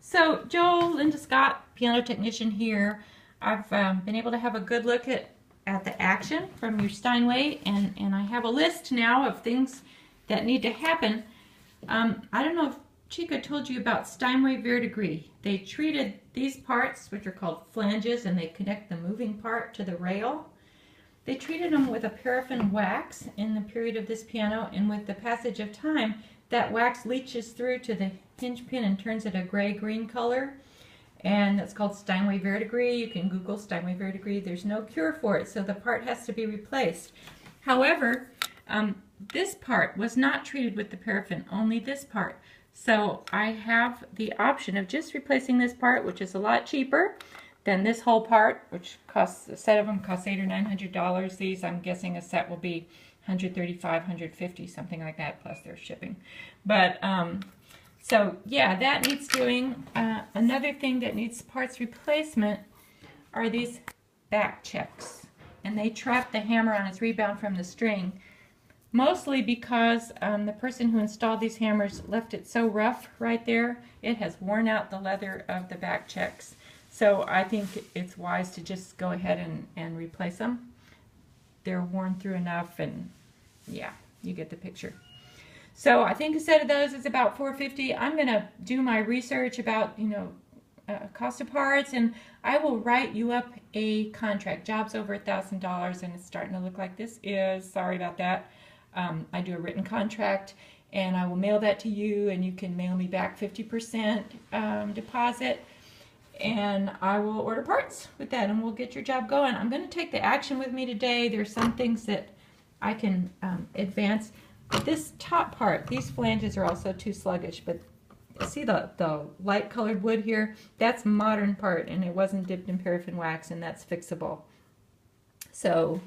So Joel, Linda Scott, piano technician here. I've been able to have a good look at the action from your Steinway, and I have a list now of things that need to happen. I don't know if Chica told you about Steinway verdigris. They treated these parts, which are called flanges, and they connect the moving part to the rail. They treated them with a paraffin wax in the period of this piano, and with the passage of time, that wax leaches through to the hinge pin and turns it a gray-green color, and that's called Steinway verdigris. You can Google Steinway verdigris. There's no cure for it, so the part has to be replaced. However, this part was not treated with the paraffin, only this part. So I have the option of just replacing this part, which is a lot cheaper than this whole part, which costs, a set of them costs $800 or $900. These, I'm guessing a set will be $135, $150, something like that, plus their shipping. But so yeah, that needs doing. Another thing that needs parts replacement are these back checks, and they trap the hammer on its rebound from the string, mostly because the person who installed these hammers left it so rough right there, it has worn out the leather of the back checks. So I think it's wise to just go ahead and replace them. They're worn through enough, and yeah, you get the picture. So I think a set of those is about $450. I'm going to do my research about, cost of parts, and I will write you up a contract. Job's over $1,000, and it's starting to look like this is. Sorry about that. I do a written contract, and I will mail that to you, and you can mail me back 50% deposit, and I will order parts with that, and we'll get your job going. I'm going to take the action with me today. There's some things that I can advance. This top part, these flanges are also too sluggish, but see the light colored wood here? That's a modern part, and it wasn't dipped in paraffin wax, and that's fixable. So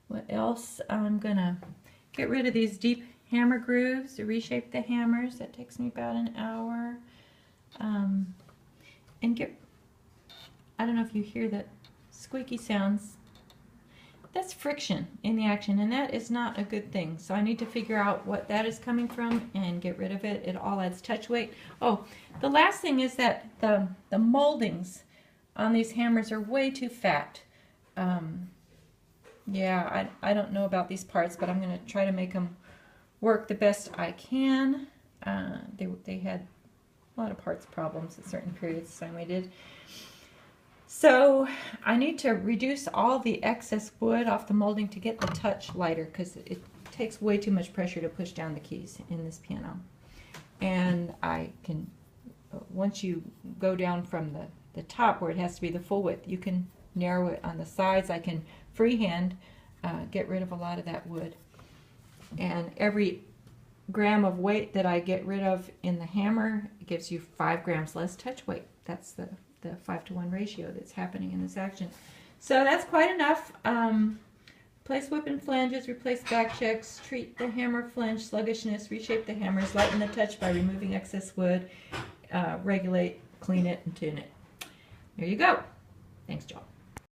what else? I'm going to get rid of these deep hammer grooves, reshape the hammers. That takes me about an hour. And I don't know if you hear that squeaky sounds. That's friction in the action, and that is not a good thing. So I need to figure out what that is coming from and get rid of it. It all adds touch weight. Oh, the last thing is that the moldings on these hammers are way too fat. Yeah, I don't know about these parts, but I'm going to try to make them work the best I can. They had a lot of parts problems at certain periods, Steinway did. So I need to reduce all the excess wood off the molding to get the touch lighter, because it takes way too much pressure to push down the keys in this piano. And I can, once you go down from the top where it has to be the full width, you can narrow it on the sides. I can freehand get rid of a lot of that wood. And every gram of weight that I get rid of in the hammer gives you 5 grams less touch weight. That's the 5-to-1 ratio that's happening in this action. So that's quite enough. Replace whip and flanges, replace back checks, treat the hammer flange sluggishness, reshape the hammers, lighten the touch by removing excess wood, regulate, clean it, and tune it. There you go. Thanks, Joel.